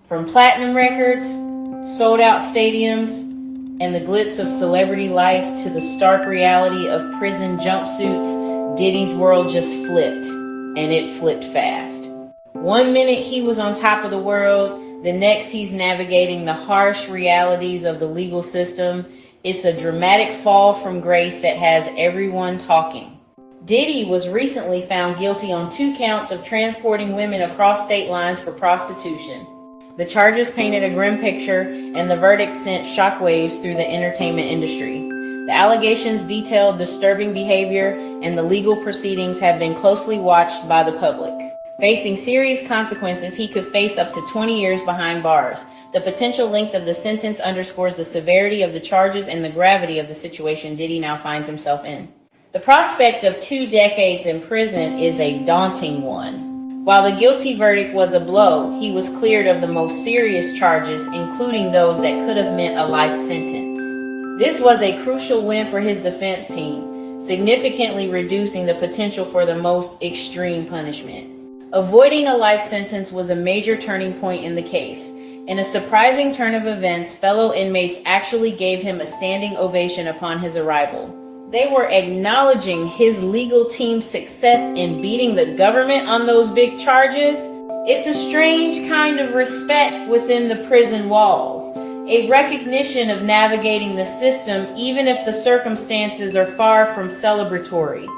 From platinum records, sold-out stadiums, and the glitz of celebrity life to the stark reality of prison jumpsuits, Diddy's world just flipped, and it flipped fast. One minute he was on top of the world, the next he's navigating the harsh realities of the legal system. It's a dramatic fall from grace that has everyone talking. Diddy was recently found guilty on 2 counts of transporting women across state lines for prostitution. The charges painted a grim picture, and the verdict sent shockwaves through the entertainment industry. The allegations detailed disturbing behavior, and the legal proceedings have been closely watched by the public. Facing serious consequences, he could face up to 20 years behind bars. The potential length of the sentence underscores the severity of the charges and the gravity of the situation Diddy now finds himself in. The prospect of 2 decades in prison is a daunting one. While the guilty verdict was a blow, he was cleared of the most serious charges, including those that could have meant a life sentence. This was a crucial win for his defense team, significantly reducing the potential for the most extreme punishment. Avoiding a life sentence was a major turning point in the case. In a surprising turn of events, fellow inmates actually gave him a standing ovation upon his arrival. They were acknowledging his legal team's success in beating the government on those big charges. It's a strange kind of respect within the prison walls, a recognition of navigating the system even if the circumstances are far from celebratory.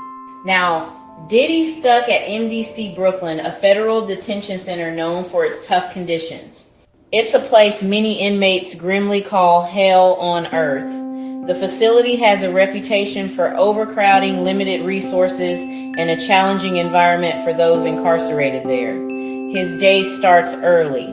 Now, Diddy stuck at MDC Brooklyn, a federal detention center known for its tough conditions. It's a place many inmates grimly call hell on earth. The facility has a reputation for overcrowding, limited resources, and a challenging environment for those incarcerated there. His day starts early.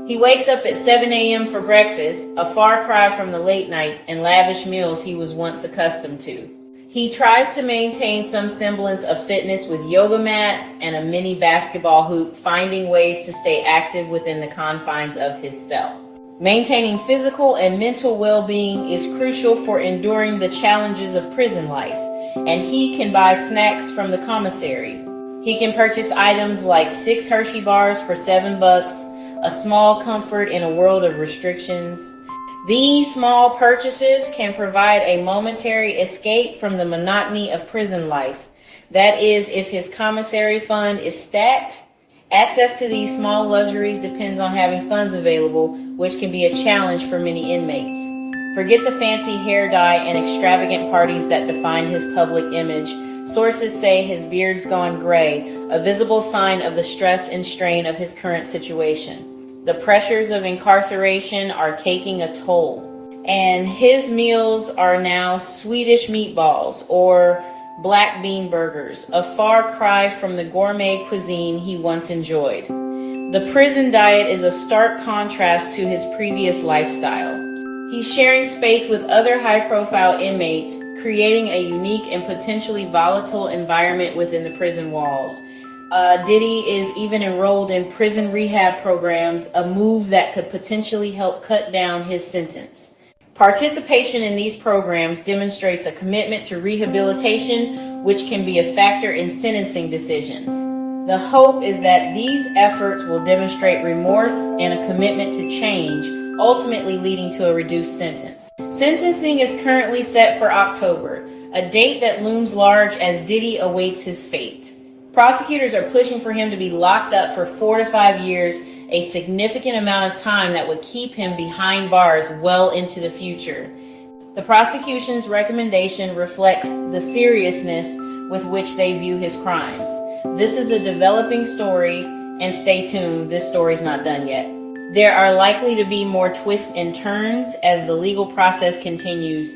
He wakes up at 7 a.m. for breakfast, a far cry from the late nights and lavish meals he was once accustomed to. He tries to maintain some semblance of fitness with yoga mats and a mini basketball hoop, finding ways to stay active within the confines of his cell. Maintaining physical and mental well-being is crucial for enduring the challenges of prison life, and he can buy snacks from the commissary. He can purchase items like 6 Hershey bars for $7, a small comfort in a world of restrictions. These small purchases can provide a momentary escape from the monotony of prison life. That is, if his commissary fund is stacked. Access to these small luxuries depends on having funds available, which can be a challenge for many inmates. Forget the fancy hair dye and extravagant parties that defined his public image. Sources say his beard's gone gray, a visible sign of the stress and strain of his current situation. The pressures of incarceration are taking a toll, and his meals are now Swedish meatballs or black bean burgers, a far cry from the gourmet cuisine he once enjoyed. The prison diet is a stark contrast to his previous lifestyle. He's sharing space with other high-profile inmates, creating a unique and potentially volatile environment within the prison walls. Diddy is even enrolled in prison rehab programs, a move that could potentially help cut down his sentence. Participation in these programs demonstrates a commitment to rehabilitation, which can be a factor in sentencing decisions. The hope is that these efforts will demonstrate remorse and a commitment to change, ultimately leading to a reduced sentence. Sentencing is currently set for October, a date that looms large as Diddy awaits his fate. Prosecutors are pushing for him to be locked up for 4 to 5 years, a significant amount of time that would keep him behind bars well into the future. The prosecution's recommendation reflects the seriousness with which they view his crimes. This is a developing story, and stay tuned, this story's not done yet. There are likely to be more twists and turns as the legal process continues.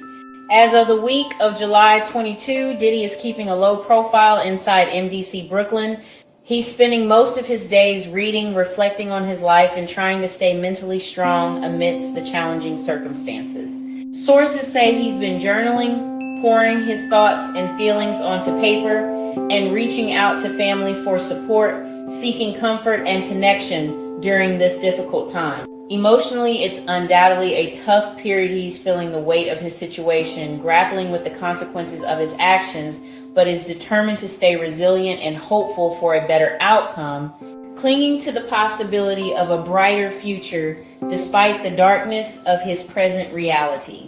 As of the week of July 22, Diddy is keeping a low profile inside MDC Brooklyn. He's spending most of his days reading, reflecting on his life, and trying to stay mentally strong amidst the challenging circumstances. Sources say he's been journaling, pouring his thoughts and feelings onto paper, and reaching out to family for support, seeking comfort and connection during this difficult time. Emotionally, it's undoubtedly a tough period. He's feeling the weight of his situation, grappling with the consequences of his actions, but is determined to stay resilient and hopeful for a better outcome. clinging to the possibility of a brighter future despite the darkness of his present reality.